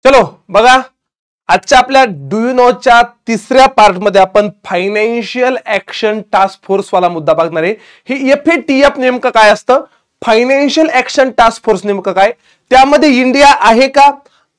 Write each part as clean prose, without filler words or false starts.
चलो बघा, आजच्या आपल्या डू यू नोच्या तिसऱ्या पार्टमध्ये आपण फायनान्शियल ऍक्शन टास्क फोर्स वाला मुद्दा बघणार आहे. हे FATF नेमकं काय असतं, फायनान्शियल ऍक्शन टास्क फोर्स नेमकं काय, त्यामध्ये इंडिया आहे का,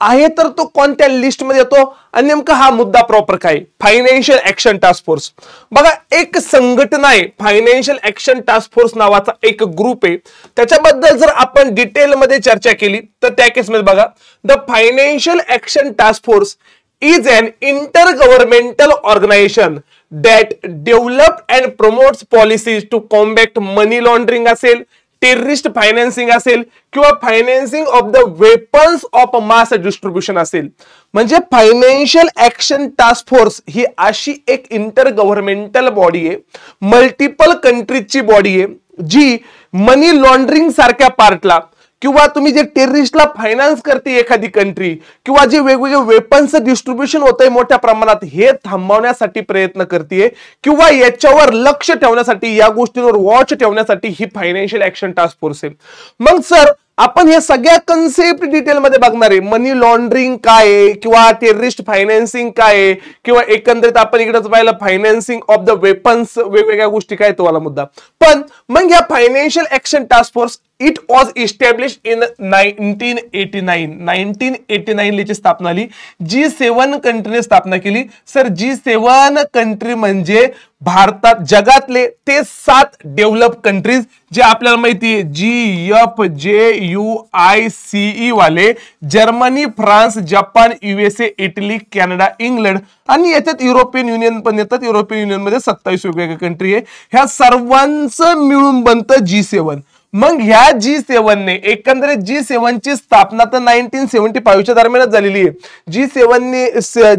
आहे तर तो कोणत्या लिस्ट मध्ये येतो, आणि नेमका हा मुद्दा प्रॉपर काय, फायनान्शियल ऍक्शन टास्क फोर्स. बघा, एक संघटना आहे फायनान्शियल ऍक्शन टास्क फोर्स नावाचा एक ग्रुप आहे. त्याच्याबद्दल जर आपण डिटेल मध्ये चर्चा केली तर त्या केसमध्ये बघा, the financial action task force is an intergovernmental organization that develop and promotes policies to combat money laundering असेल, टेररिस्ट फायनान्सिंग असेल किंवा financing of the weapons of mass distribution असेल. म्हणजे फायनान्शियल ऍक्शन टास्क फोर्स ही अशी एक inter governmental body आहे, multiple कंट्रीजची body आहे, जी मनी laundering सारख्या पार्टला किंवा तुम्ही जे टेररिस्टला फायनान्स करते एखादी कंट्री, किंवा जे वेगवेगळे वेपन्स डिस्ट्रीब्युशन होत आहे मोठ्या प्रमाणात, हे थांबवण्यासाठी प्रयत्न करते, किंवा याच्यावर लक्ष ठेवण्यासाठी, या गोष्टींवर वॉच ठेवण्यासाठी ही फायनान्शियल ऍक्शन टास्क फोर्स आहे. मग सर आपण हे सगळ्या कन्सेप्ट डिटेल मध्ये बघणार आहे, मनी लॉन्ड्रिंग काय आहे, किंवा टेररिस्ट फायनान्सिंग काय आहे, किंवा एकंदरीत आपण इकडेच पाहिलं फायनान्सिंग ऑफ द वेपन्स, वेगवेगळ्या गोष्टी काय तो वाला मुद्दा. पण मग या financial action task force it was established in 1989. 1989 ची स्थापना झाली. G7 कंट्रीने स्थापना केली. सर G7 कंट्री म्हणजे भारतात जगातले ते 7 डेव्हलप कंट्रीज जे आपल्याला माहिती आहे, GFJUICE वाले, Germany, France, Japan, USA, Italy, Canada, England, आणि याच्यात युरोपियन युनियन पण येतात. युरोपियन युनियन मध्ये 27 वेगवेगळ्या कंट्री आहे. ह्या सर्वांचं मिळून बनतं G7. मग ह्या G7 ने एकंदरीत G7 ची स्थापना तर 1975 च्या दरम्यानच झालेली आहे.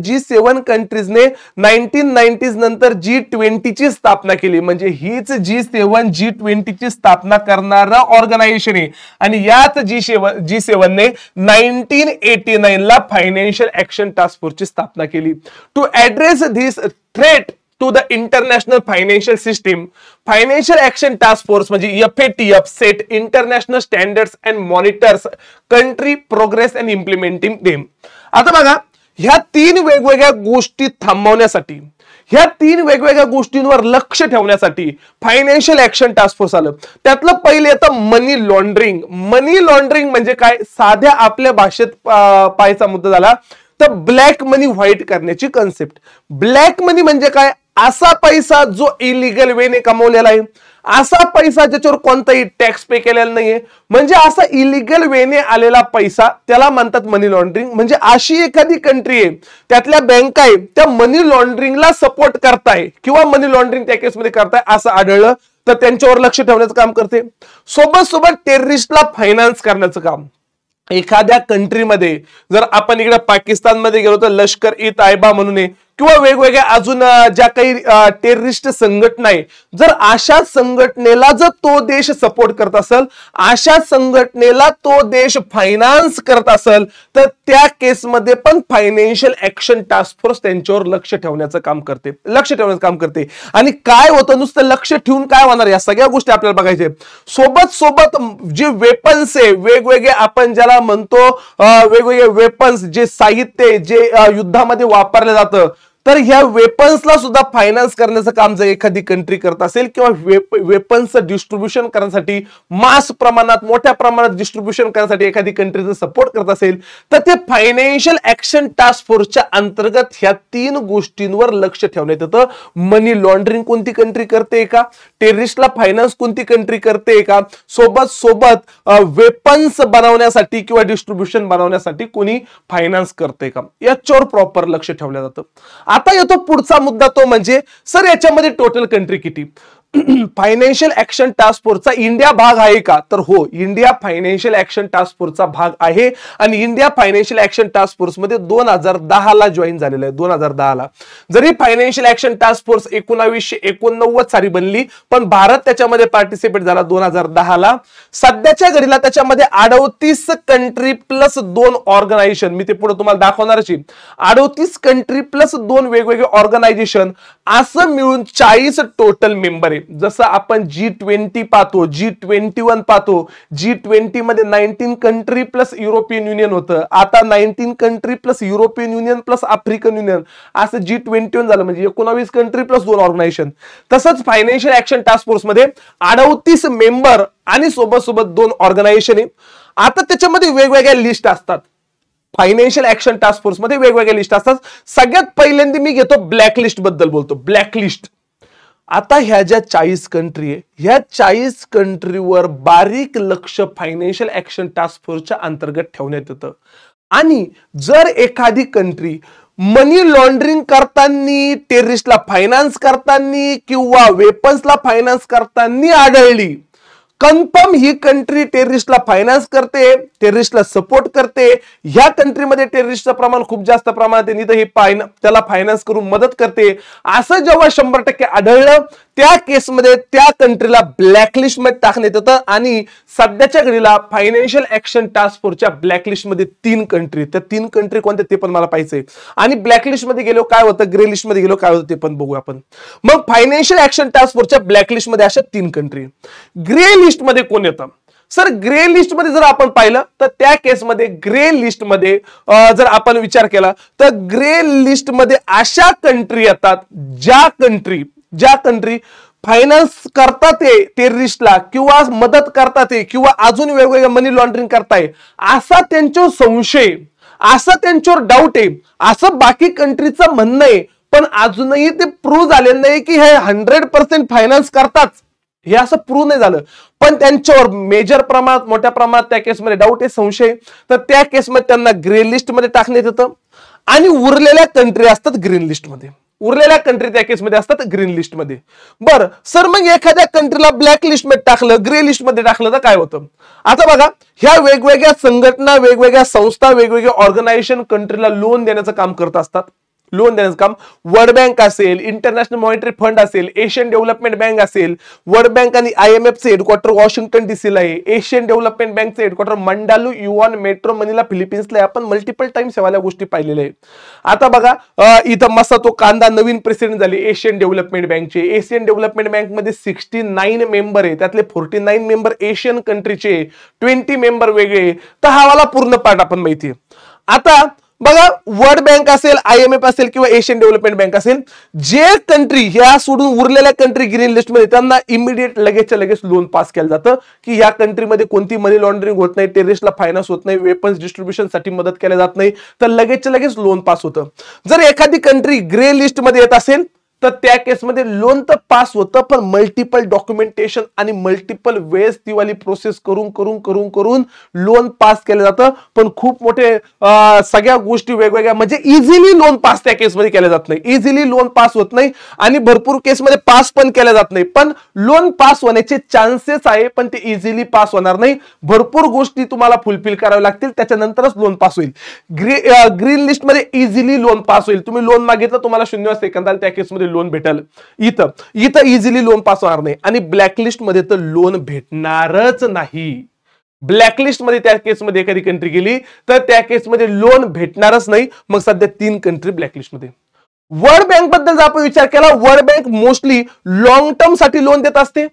G7 कंट्रीजने 1990s नंतर G20 ची स्थापना केली. म्हणजे हीच G7 G20 ची स्थापना करणारा ऑर्गनायझेशन आहे. आणि याच G7 ने 1989 ला फायनान्शियल ऍक्शन टास्क फोर्स ची स्थापना केली. To address this threat to the international financial system, financial action task force म्हणजे FATF set international standards and monitors country progress and implementing them. आता बघा, ह्या 3 वेगवेगळ्या गोष्टी थांबवण्यासाठी, ह्या 3 वेगवेगळ्या गोष्टींवर लक्ष ठेवण्यासाठी फायनान्शियल ऍक्शन टास्क फोर्स आलं. त्यातलं पहिले येतं मनी लॉन्ड्रिंग. मनी लॉन्ड्रिंग म्हणजे काय, साध्या आपल्या भाषेत पाहायचा मुद्दा झाला तर ब्लॅक मनी व्हाईट करण्याची कन्सेप्ट. ब्लॅक मनी म्हणजे काय, असा पैसा जो इलिगल वेने कमवलेला आहे, असा पैसा ज्याच्यावर कोणताही टॅक्स पे केलेला नाहीये, म्हणजे असा इलिगल वेने आलेला पैसा, त्याला म्हणतात मनी लॉन्ड्रिंग. म्हणजे अशी एखादी कंट्री आहे, त्यातल्या बँका आहे, त्या मनी लॉन्ड्रिंगला सपोर्ट करताय किंवा मनी लॉन्ड्रिंग त्या केसमध्ये करताय असं आढळलं तर त्यांच्यावर लक्ष ठेवण्याचं काम करते. सोबत सोबत टेररिस्टला फायनान्स करण्याचं काम. एखाद्या कंट्रीमध्ये जर आपण इकडे पाकिस्तानमध्ये गेलो तर लष्कर ई तायबा म्हणून आहे, किंवा वेगवेगळ्या अजून ज्या काही टेररिस्ट संघटना आहे, जर अशा संघटनेला जर तो देश सपोर्ट करत असेल, अशा संघटनेला तो देश फायनान्स करत असेल, तर त्या केसमध्ये पण फायनान्शियल ऍक्शन टास्क फोर्स त्यांच्यावर लक्ष ठेवण्याचं काम करते. आणि काय होतं, नुसतं लक्ष ठेवून काय होणार, या सगळ्या गोष्टी आपल्याला बघायचे. सोबत सोबत जे वेपन्स आहे, वेगवेगळे आपण ज्याला म्हणतो वेगवेगळे वेपन्स, जे साहित्य जे युद्धामध्ये वापरलं जातं, तर ह्या वेपन्सला सुद्धा फायनान्स करण्याचं काम जर एखादी कंट्री करत असेल, किंवा वेपन्स डिस्ट्रीब्युशन करण्यासाठी मास प्रमाणात, मोठ्या प्रमाणात डिस्ट्रीब्युशन करण्यासाठी एखादी कंट्री जर सपोर्ट करत असेल, तर ते फायनान्शियल ऍक्शन टास्क फोर्सच्या अंतर्गत ह्या 3 गोष्टींवर लक्ष ठेवण्यात येतं. मनी लॉन्ड्रिंग कोणती कंट्री करते का, टेररिस्टला फायनान्स कोणती कंट्री करते का, सोबत सोबत वेपन्स बनवण्यासाठी किंवा डिस्ट्रीब्युशन बनवण्यासाठी कोणी फायनान्स करते का, याच्यावर प्रॉपर लक्ष ठेवलं जातं. आता येतो पुढचा मुद्दा, तो म्हणजे सर याच्यामध्ये टोटल कंट्री किती. फायनान्शियल ऍक्शन टास्क फोर्सचा इंडिया भाग आहे का, तर हो, इंडिया फायनान्शियल ऍक्शन टास्क फोर्सचा भाग आहे. आणि India financial action task force मध्ये 2010 ला जॉईन झालेला आहे. 2010 ला जरी फायनान्शियल ऍक्शन टास्क फोर्स 1989 साली बनली, पण भारत त्याच्यामध्ये पार्टिसिपेट झाला 2010 ला. सध्याच्या घडीला त्याच्यामध्ये 38 कंट्री प्लस 2 ऑर्गनायझेशन, मी ते पुढे तुम्हाला दाखवणारच. 38 कंट्री प्लस 2 वेगवेगळे ऑर्गनायझेशन, असं मिळून 40 टोटल मेंबर आहे. जसं आपण G20 पाहतो, G21 पाहतो, G20 मध्ये 19 कंट्री प्लस युरोपियन युनियन होतं, आता 19 country plus European union plus African union असं G21 झालं, म्हणजे 19 कंट्री प्लस 2 ऑर्गनायझेशन. तसंच फायनान्शियल ऍक्शन टास्क फोर्स मध्ये 38 मेंबर आणि सोबत सोबत 2 ऑर्गनायझेशन आहे. आता त्याच्यामध्ये वेगवेगळ्या लिस्ट असतात. फायनान्शियल ऍक्शन टास्क फोर्स मध्ये वेगवेगळ्या लिस्ट असतात. सगळ्यात पहिल्यांदा मी घेतो ब्लॅक लिस्ट बद्दल बोलतो. ब्लॅक लिस्ट, आता ह्या ज्या 40 कंट्री आहे, ह्या 40 कंट्रीवर बारीक लक्ष फायनान्शियल ऍक्शन टास्क फोर्सच्या अंतर्गत ठेवण्यात येतं. आणि जर एखादी कंट्री मनी लॉन्ड्रिंग करताना, टेररिस्टला फायनान्स करताना किंवा वेपन्सला फायनान्स करताना आढळली, कन्फर्म ही कंट्री टेररिस्टला फायनान्स करते, टेररिस्टला सपोर्ट करते, ह्या कंट्रीमध्ये टेररिस्टचं प्रमाण खूप जास्त प्रमाणात आहे, तर हे त्याला फायनान्स करून मदत करते, असं जेव्हा 100% आढळलं, त्या केसमध्ये त्या कंट्रीला ब्लॅकलिस्ट मध्ये टाकण्यात येतं. आणि सध्याच्या घडीला फायनान्शियल ऍक्शन टास्क फोर्सच्या ब्लॅकलिस्ट मध्ये 3 कंट्री, त्या 3 कंट्री कोणत्या ते पण मला पाहिजे. आणि ब्लॅकलिस्ट मध्ये गेलो काय होतं, ग्रे लिस्ट मध्ये गेलो काय होतं ते पण बघू आपण. मग फायनान्शियल ऍक्शन टास्क फोर्सच्या ब्लॅकलिस्ट मध्ये अशा 3 कंट्री. ग्रे लिस्ट मध्ये कोण येतं सर? ग्रे लिस्ट मध्ये जर आपण पाहिलं तर त्या केसमध्ये ग्रे लिस्ट मध्ये जर आपण विचार केला तर ग्रे लिस्ट मध्ये अशा कंट्री येतात ज्या कंट्री फायनान्स करतात टेररिस्टला किंवा मदत करतात किंवा अजून वेगवेगळे मनी लॉन्ड्रिंग करताय असा त्यांच्यावर संशय, असं त्यांच्यावर डाऊट आहे, असं बाकी कंट्रीचं म्हणणं आहे, पण अजूनही ते प्रूव्ह झालेलं नाही की हे 100% फायनान्स करतात, हे असं प्रूव्ह नाही झालं, पण त्यांच्यावर मेजर प्रमाणात, मोठ्या प्रमाणात त्या केसमध्ये डाऊट आहे, संशय, तर त्या केसमध्ये त्यांना ग्रे लिस्ट मध्ये टाकण्यात येतं. आणि उरलेल्या कंट्री असतात ग्रीन लिस्ट मध्ये, उरलेल्या कंट्री त्या केसमध्ये असतात ग्रीन लिस्ट मध्ये. बरं सर, मग एखाद्या कंट्रीला ब्लॅक लिस्ट मध्ये टाकलं, ग्रे लिस्ट मध्ये टाकलं तर काय होतं? आता बघा, ह्या वेगवेगळ्या संघटना, वेगवेगळ्या संस्था, वेगवेगळे ऑर्गनायझेशन कंट्रीला लोन देण्याचं काम करत असतात. लोन देण्याचं काम वर्ल्ड बँक असेल, इंटरनॅशनल मॉनिटरी फंड असेल, एशियन डेव्हलपमेंट बँक असेल. वर्ल्ड बँक आणि IMF चे हेडक्वार्टर वॉशिंग्टन DC ला आहे. एशियन डेव्हलपमेंट बँकचे हेडक्वार्टर मंडालू, युआन, मेट्रो, मनीला, फिलिपिन्सला आहे. आपण मल्टिपल टाइम्स ह्या गोष्टी पाहिलेल्या आहेत. आता बघा, इथं मस्त तो कांदा नवीन प्रेसिडेंट झाले एशियन डेव्हलपमेंट बँकचे. एशियन डेव्हलपमेंट बँक मध्ये 69 मेंबर आहे, त्यातले 49 मेंबर एशियन कंट्रीचे, 20 मेंबर वेगळे. तर हा वाला पूर्ण पार्ट आपण माहिती आहे. आता बघा, वर्ल्ड बँक असेल, IMF असेल किंवा एशियन डेव्हलपमेंट बँक असेल, जे कंट्री ह्या सोडून उरलेल्या कंट्री ग्रीन लिस्ट मध्ये, त्यांना इमिडिएट लगेच लोन पास केलं जातं की या कंट्रीमध्ये कोणती मनी लॉन्ड्रिंग होत नाही, टेररिस्टला फायनान्स होत नाही, वेपन्स डिस्ट्रीब्युशन साठी मदत केल्या जात नाही, तर लगेच लोन पास होतं. जर एखादी कंट्री ग्रे लिस्ट मध्ये येत असेल तर त्या केसमध्ये लोन तर पास होतं, पण मल्टिपल डॉक्युमेंटेशन आणि मल्टिपल वेळेस ती वाली प्रोसेस करून लोन पास केलं जातं. पण खूप मोठे सगळ्या गोष्टी वेगवेगळ्या, म्हणजे इझिली लोन पास त्या केसमध्ये केल्या जात नाही, इझिली लोन पास होत नाही. आणि भरपूर केसमध्ये पास पण केल्या जात नाही, पण लोन पास होण्याचे चान्सेस आहे, पण ते इझिली पास होणार नाही. भरपूर गोष्टी तुम्हाला फुलफिल कराव्या लागतील, त्याच्यानंतरच लोन पास होईल. ग्रीन लिस्ट मध्ये इझिली लोन पास होईल. तुम्ही लोन मागितलं, तुम्हाला 0 सेकंदाला त्या केसमध्ये लोन भेटेल. इथं इझिली लोन पास होणार नाही. आणि ब्लॅकलिस्ट मध्ये तर लोन भेटणारच नाही. ब्लॅकलिस्ट मध्ये त्या केसमध्ये एखादी कंट्री गेली तर त्या केसमध्ये लोन भेटणारच नाही. मग सध्या 3 कंट्री ब्लॅकलिस्ट मध्ये. वर्ल्ड बँक बद्दल जर आपण विचार केला, world bank mostly long term साठी लोन देत असते.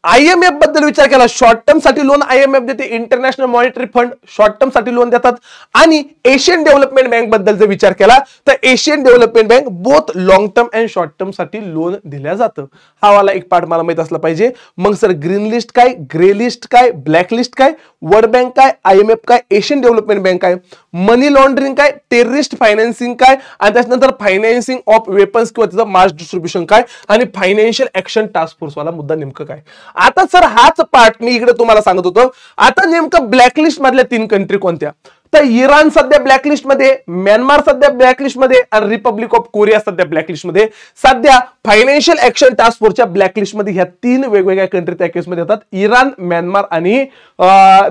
IMF बद्दल विचार केला, शॉर्ट टर्म साठी लोन IMF देते, international monetary fund short term साठी लोन देतात. आणि एशियन डेव्हलपमेंट बँक बद्दल जर विचार केला तर Asian development bank both long term and short term साठी लोन दिल्या जातं. हा वाला एक पार्ट मला माहित असला पाहिजे. मग सर, ग्रीन लिस्ट काय, ग्रे लिस्ट काय, ब्लॅक लिस्ट काय, वर्ल्ड बँक काय, IMF काय, एशियन डेव्हलपमेंट बँक काय, मनी लॉन्ड्रिंग काय, टेररिस्ट फायनान्सिंग काय, आणि त्याच्यानंतर फायनान्सिंग ऑफ वेपन्स किंवा त्याचं मास डिस्ट्रीब्युशन काय, आणि फायनान्शियल ऍक्शन टास्क फोर्स वाला मुद्दा नेमकं काय. आता सर, हाच पार्ट मी इकडे तुम्हाला सांगत होतो. आता नेमकं ब्लॅकलिस्ट मधल्या 3 कंट्री कोणत्या? तर इराण सध्या ब्लॅकलिस्ट मध्ये, म्यानमार सध्या ब्लॅकलिस्ट मध्ये, आणि रिपब्लिक ऑफ कोरिया सध्या ब्लॅकलिस्ट मध्ये. सध्या फायनान्शियल ऍक्शन टास्क फोर्सच्या ब्लॅकलिस्ट मध्ये ह्या 3 वेगवेगळ्या कंट्री त्या केसमध्ये येतात, इराण, म्यानमार आणि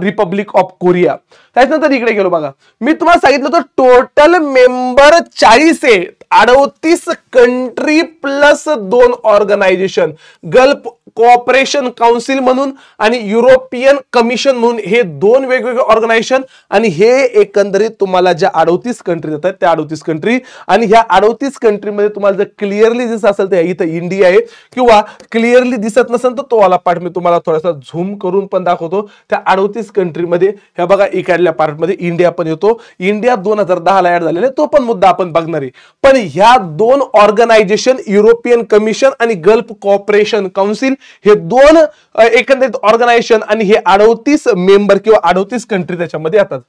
रिपब्लिक ऑफ कोरिया. त्याच्यानंतर इकडे गेलो बघा, मी तुम्हाला सांगितलं होतं टोटल मेंबर 40 आहे. 38 country plus 2 organisation, Gulf cooperation council म्हणून आणि युरोपियन कमिशन म्हणून, हे 2 वेगवेगळे ऑर्गनायझेशन, आणि हे एकंदरीत तुम्हाला ज्या 38 कंट्री जातात त्या 38 कंट्री, आणि ह्या 38 कंट्रीमध्ये तुम्हाला जर क्लिअरली दिसत असेल तर इथं इंडिया आहे, किंवा क्लिअरली दिसत नसेल तर तो वाला पार्ट मी तुम्हाला थोडासा झूम करून पण दाखवतो. त्या 38 कंट्रीमध्ये ह्या बघा इकडल्या पार्टमध्ये इंडिया पण येतो. इंडिया 2010 ला ऍड झालेला तो पण मुद्दा आपण बघणार आहे. पण ह्या दोन ऑर्गनायझेशन, युरोपियन कमिशन आणि गल्फ कोऑपरेशन काउन्सिल, हे दोन एकंदरीत ऑर्गनायझेशन आणि हे 38 मेंबर किंवा 38 कंट्री त्याच्यामध्ये येतात.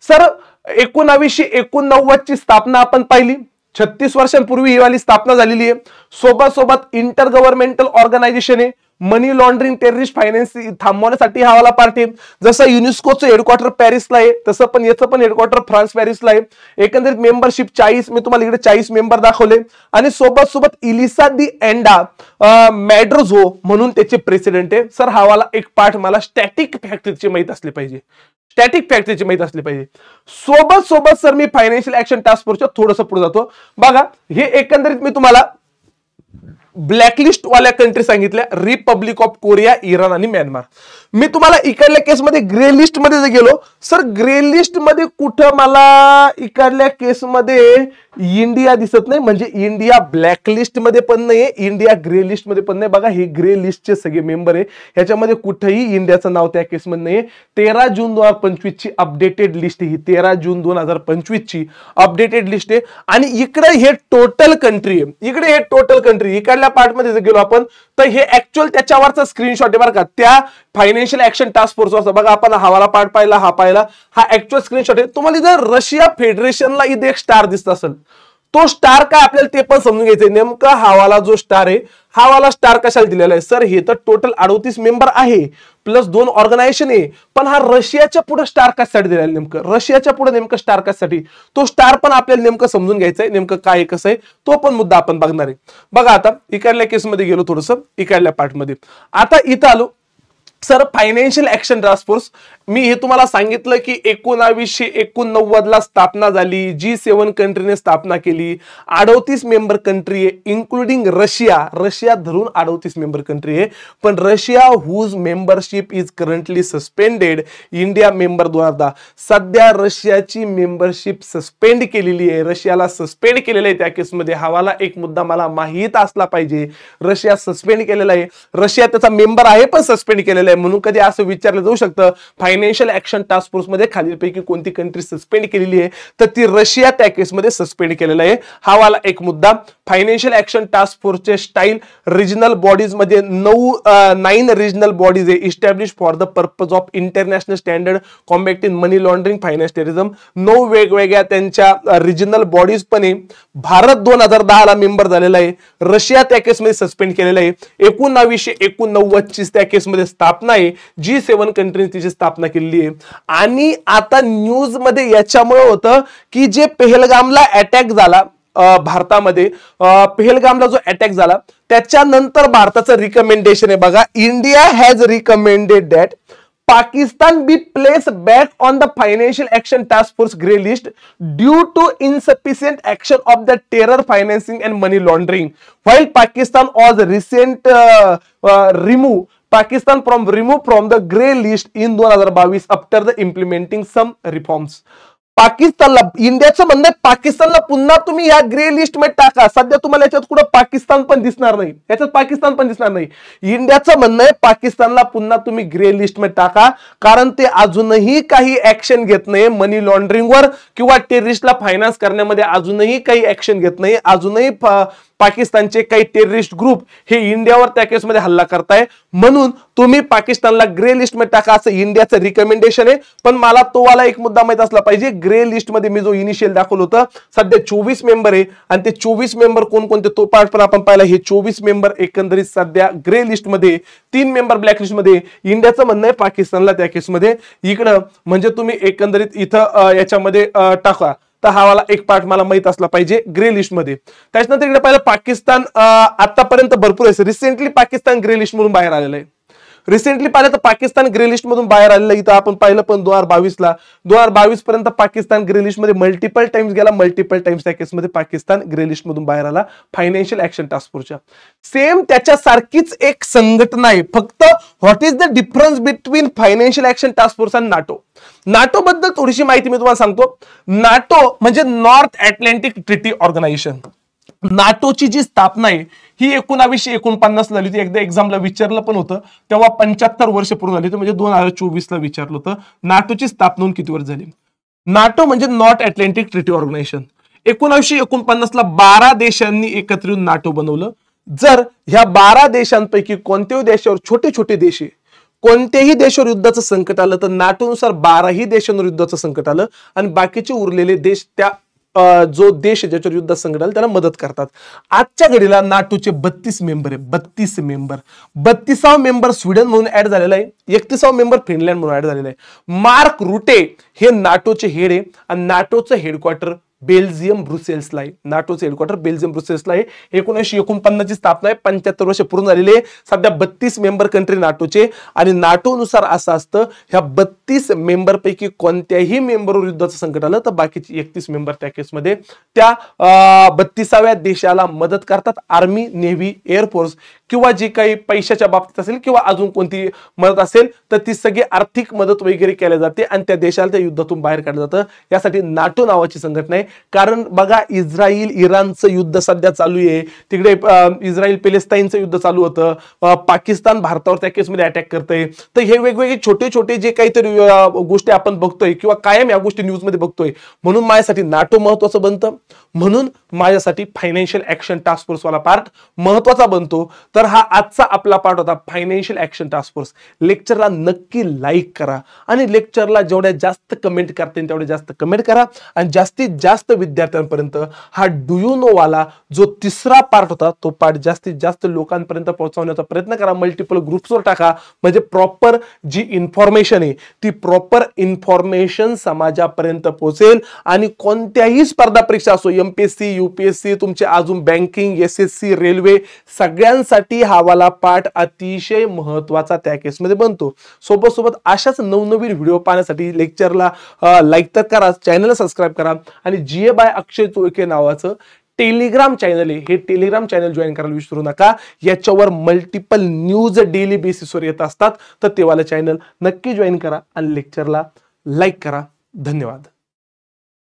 सर 1989 ची स्थापना आपण पाहिली, 36 वर्षांपूर्वी ही वाली स्थापना झालेली आहे. सोबत इंटर गव्हर्नमेंटल ऑर्गनायझेशन आहे, मनी लॉन्ड्रिंग, टेररिस्ट फायनान्स थांबवण्यासाठी हा वाला पार्टी. जसं युनेस्कोचं हेडक्वार्टर पॅरिसला आहे तसं पण याचं पण हेडक्वार्टर फ्रान्स पॅरिसला आहे. एकंदरीत मेंबरशिप 40, मी तुम्हाला इकडे 40 मेंबर दाखवले, आणि सोबत इलिसा दी एंडा मॅड्रोझो म्हणून त्याचे प्रेसिडेंट आहे. सर हा वाला एक पार्ट मला स्टॅटिक फॅक्टरीची माहित असली पाहिजे, स्टॅटिक फॅक्टरीची माहित असली पाहिजे. सोबत सर मी फायनान्शियल ऍक्शन टास्क फोर्सच्या थोडंसं पुढे जातो. बघा हे एकंदरीत मी तुम्हाला ब्लॅकलिस्ट वाल्या कंट्री सांगितल्या, रिपब्लिक ऑफ कोरिया, इराण आणि म्यानमार. मी तुम्हाला इकडल्या केसमध्ये ग्रे लिस्ट मध्ये जर गेलो, सर ग्रे लिस्ट मध्ये कुठं मला इकडल्या केसमध्ये इंडिया दिसत नाही, म्हणजे इंडिया ब्लॅक लिस्ट मध्ये पण नाही, इंडिया ग्रे लिस्ट मध्ये पण नाही. बघा हे ग्रे लिस्टचे सगळे मेंबर आहे, ह्याच्यामध्ये कुठेही इंडियाचं नाव त्या केसमध्ये नाही. 13 जून 2025 ची अपडेटेड लिस्ट ही 13 जून 2025 ची अपडेटेड लिस्ट आहे. आणि इकडे हे टोटल कंट्री आहे, इकडे हे टोटल कंट्री. इकडल्या पार्ट मध्ये जर गेलो आपण तर हे ऍक्च्युअल त्याच्यावरचा स्क्रीनशॉट आहे बरं का, त्या फायनान्शियल ऍक्शन टास्क फोर्स. बघा आपण हा पार्ट पाहिला, हा पाहिला, हा ऍक्च्युअल स्क्रीनशॉट आहे. तुम्हाला जर रशिया फेडरेशनला इथे एक स्टार दिसत असेल, तो स्टार काय आपल्याला ते पण समजून घ्यायचंय. नेमका हा वाला जो स्टार आहे, हा वाला स्टार कशाला दिलेला आहे? सर हे तर टोटल 38 मेंबर आहे प्लस 2 ऑर्गनायझेशन आहे, पण हा रशियाच्या पुढे स्टार कशासाठी दिलेला आहे? नेमकं रशियाच्या पुढे नेमकं स्टार कशासाठी? तो स्टार पण आपल्याला नेमकं समजून घ्यायचा आहे, नेमकं काय कसं आहे तो पण मुद्दा आपण बघणार आहे. बघा आता इकडल्या केसमध्ये गेलो, थोडंसं इकडल्या पार्टमध्ये. आता इथं आलो, sir financial action task force, मी हे तुम्हाला सांगितलं की 1989 ला स्थापना झाली, G7 कंट्रीने स्थापना केली. 38 मेंबर कंट्री आहे, इन्क्लुडिंग रशिया धरून 38 मेंबर कंट्री आहे. पण Russia whose membership is currently suspended. India member 2010. सध्या रशियाची मेंबरशिप सस्पेंड केलेली आहे, रशियाला सस्पेंड केलेलं आहे. त्या केसमध्ये हवाला एक मुद्दा मला माहित असला पाहिजे, रशिया सस्पेंड केलेला आहे, रशिया त्याचा मेंबर आहे पण सस्पेंड केलेला आहे. म्हणून कधी असं विचारलं जाऊ शकतं फायनान्शियल ऍक्शन टास्क फोर्स मध्ये खालीलपैकी कोणती कंट्री सस्पेंड केलेली आहे, तर ती रशिया त्या केसमध्ये सस्पेंड केलेला आहे. हा वाला एक मुद्दा. फायनान्शियल ऍक्शन टास्क फोर्सचे स्टाईल, रिजनल बॉडीज मध्ये 9 रिजनल बॉडीज आहे, establish for the purpose of international standard combating money laundering, finance terrorism. 9 वेगवेगळ्या त्यांच्या रिजनल बॉडीज पण आहे. भारत 2010 ला मेंबर झालेला आहे, रशिया त्या केसमध्ये सस्पेंड केलेला आहे. 1989 ची त्या केसमध्ये स्थापना आहे, G7 कंट्रीने तिची स्थापना केलेली आहे. आणि आता न्यूज मध्ये याच्यामुळे होतं की जे पहलगामला अटॅक झाला भारतामध्ये, पहलगामला जो अटॅक झाला त्याच्यानंतर भारताचं रिकमेंडेशन आहे बघा, India has recommended that Pakistan be placed back on the Financial Action Task Force grey list due to insufficient action of the terror financing and money laundering. While Pakistan was removed from the grey list in 2022 after the implementing some reforms. पाकिस्तानला, इंडियाचं म्हणणं आहे पाकिस्तानला पुन्हा तुम्ही या grey list मध्ये टाका. सध्या तुम्हाला याच्यात कुठं पाकिस्तान पण दिसणार नाही, याच्यात पाकिस्तान पण दिसणार नाही. इंडियाचं म्हणणं आहे पाकिस्तानला पुन्हा तुम्ही ग्रे लिस्ट मध्ये टाका, कारण ते अजूनही काही ऍक्शन घेत नाही मनी लॉन्ड्रिंगवर किंवा टेररिस्टला फायनान्स करण्यामध्ये, अजूनही काही ऍक्शन घेत नाही. अजूनही पाकिस्तानचे काही टेररिस्ट ग्रुप हे इंडियावर त्या केसमध्ये हल्ला करताय, म्हणून तुम्ही पाकिस्तानला ग्रे लिस्ट मध्ये टाका असं इंडियाचं रिकमेंडेशन आहे. पण मला तो वाला एक मुद्दा माहित असला पाहिजे, ग्रे लिस्ट मध्ये मी जो इनिशियल दाखवलं होतं सध्या 24 मेंबर आहे, आणि ते 24 मेंबर कोणकोणते तो पार्ट पण आपण पाहिला. हे 24 मेंबर एकंदरीत सध्या ग्रे लिस्ट मध्ये, 3 मेंबर ब्लॅक लिस्ट मध्ये. इंडियाचं म्हणणं आहे पाकिस्तानला त्या केसमध्ये इकडं म्हणजे तुम्ही एकंदरीत इथं याच्यामध्ये टाका. तर हा वाला एक पार्ट मला माहित असला पाहिजे ग्रे लिस्ट मध्ये. त्याच्यानंतर इकडे पाहिलं पाकिस्तान आतापर्यंत भरपूर आहे, रिसेंटली पाकिस्तान ग्रे लिस्ट मधून बाहेर आलेलं आहे. रिसेंटली पाहिलं तर पाकिस्तान ग्रे लिस्ट मधून बाहेर आलेलं, इथं आपण पाहिलं पण 2022 पर्यंत पाकिस्तान ग्रे लिस्ट मध्ये मल्टिपल टाइम्स गेला, मल्टिपल टाइम्स त्या केसमध्ये पाकिस्तान ग्रे लिस्ट मधून बाहेर आला फायनान्शियल ऍक्शन टास्क फोर्सच्या. सेम त्याच्यासारखीच एक संघटना आहे, फक्त what is the difference between financial action task force आणि नाटो. नाटो बद्दल थोडीशी माहिती मी तुम्हाला सांगतो. नाटो म्हणजे नॉर्थ अटलांटिक ट्रिटी ऑर्गनायझेशन. नाटोची जी स्थापना आहे ही 1949 झाली होती. एकदा एक्झामला विचारलं पण होतं, तेव्हा 75 वर्ष पूर्ण झाली होती, म्हणजे 2024 ला विचारलं होतं नाटोची स्थापना होऊन किती वर्ष झाली. नाटो म्हणजे नॉर्थ अटलांटिक ट्रिटी ऑर्गनायझेशन. 1949 ला 12 देशांनी एकत्र येऊन नाटो बनवलं. जर ह्या 12 देशांपैकी कोणत्याही देशावर छोटे छोटे देश आहे, कोणत्याही देशावर युद्धाचं संकट आलं तर नाटोनुसार 12ही देशांवर युद्धाचं संकट आलं आणि बाकीचे उरलेले देश त्या जो देश ज्याच्यावर युद्धात संकट आलं त्याला मदत करतात. आजच्या घडीला नाटोचे 32 मेंबर आहे. 32 मेंबर. 32वा मेंबर स्वीडन म्हणून ऍड झालेला आहे. 31वा मेंबर फिनलँड म्हणून ऍड झालेला आहे. मार्क रुटे हे नाटोचे हेड आहे आणि नाटोचं हेडक्वार्टर बेल्जियम ब्रुसेल्सला आहे. नाटोचं हेडक्वार्टर बेल्जियम ब्रुसेल्सला आहे. 1949 ची स्थापना आहे. 75 वर्ष पूर्ण झालेली आहे. सध्या 32 मेंबर कंट्री नाटोचे आणि नाटोनुसार असं असतं ह्या 32 मेंबर पैकी कोणत्याही मेंबरवर युद्धाचं संकट आलं तर बाकीचे 31 मेंबर त्या केसमध्ये त्या 32व्या देशाला मदत करतात. आर्मी, नेव्ही, एअरफोर्स किंवा जी काही पैशाच्या बाबतीत असेल किंवा अजून कोणती मदत असेल तर ती सगळी आर्थिक मदत वगैरे केली जाते आणि त्या देशाला त्या युद्धातून बाहेर काढलं जातं. यासाठी नाटो नावाची संघटना आहे. कारण बघा इस्रायल इराणचं युद्ध सध्या चालू आहे, तिकडे इस्रायल पॅलेस्टाईनचं युद्ध चालू होतं, पाकिस्तान भारतावर त्या केसमध्ये अटॅक करतंय. तर हे वेगवेगळे छोटे छोटे जे काहीतरी गोष्टी आपण बघतोय किंवा कायम या गोष्टी न्यूज मध्ये बघतोय, म्हणून माझ्यासाठी नाटो महत्वाचं बनतं. म्हणून माझ्यासाठी फायनान्शियल ऍक्शन टास्क फोर्स वाला पार्ट महत्वाचा बनतो. तर हा आजचा आपला पार्ट होता फायनान्शियल ऍक्शन टास्क फोर्स. लेक्चरला नक्की लाईक करा आणि लेक्चरला जेवढ्या जास्त कमेंट करता येईल तेवढे जास्त कमेंट करा आणि जास्तीत जास्त विद्यार्थ्यांपर्यंत हा डू यू नो वाला जो तिसरा पार्ट होता तो पार्ट जास्तीत जास्त लोकांपर्यंत पोहोचवण्याचा प्रयत्न करा. मल्टिपल ग्रुप्सवर टाका, म्हणजे प्रॉपर जी इन्फॉर्मेशन आहे ती प्रॉपर इन्फॉर्मेशन समाजापर्यंत पोहोचेल. आणि कोणत्याही स्पर्धा परीक्षा असो, एमपीएससी, यूपीएससी, तुमचे अजून बँकिंग, एसएससी, रेल्वे, सगळ्यांसाठी हा वाला पार्ट अतिशय महत्वाचा त्या केसमध्ये बनतो. सोबत सोबत अशाच नवनवीन व्हिडिओ पाहण्यासाठी लेक्चरला लाईक तर करा, चॅनलला सबस्क्राईब करा आणि जीए बाय अक्षय चोळके नावाचं टेलिग्राम चॅनल आहे, हे टेलिग्राम चॅनल जॉईन करायला विसरू नका. याच्यावर मल्टिपल न्यूज डेली बेसिसवर येत असतात, तर ते वाला चॅनल नक्की जॉईन करा आणि लेक्चरला लाईक करा. धन्यवाद.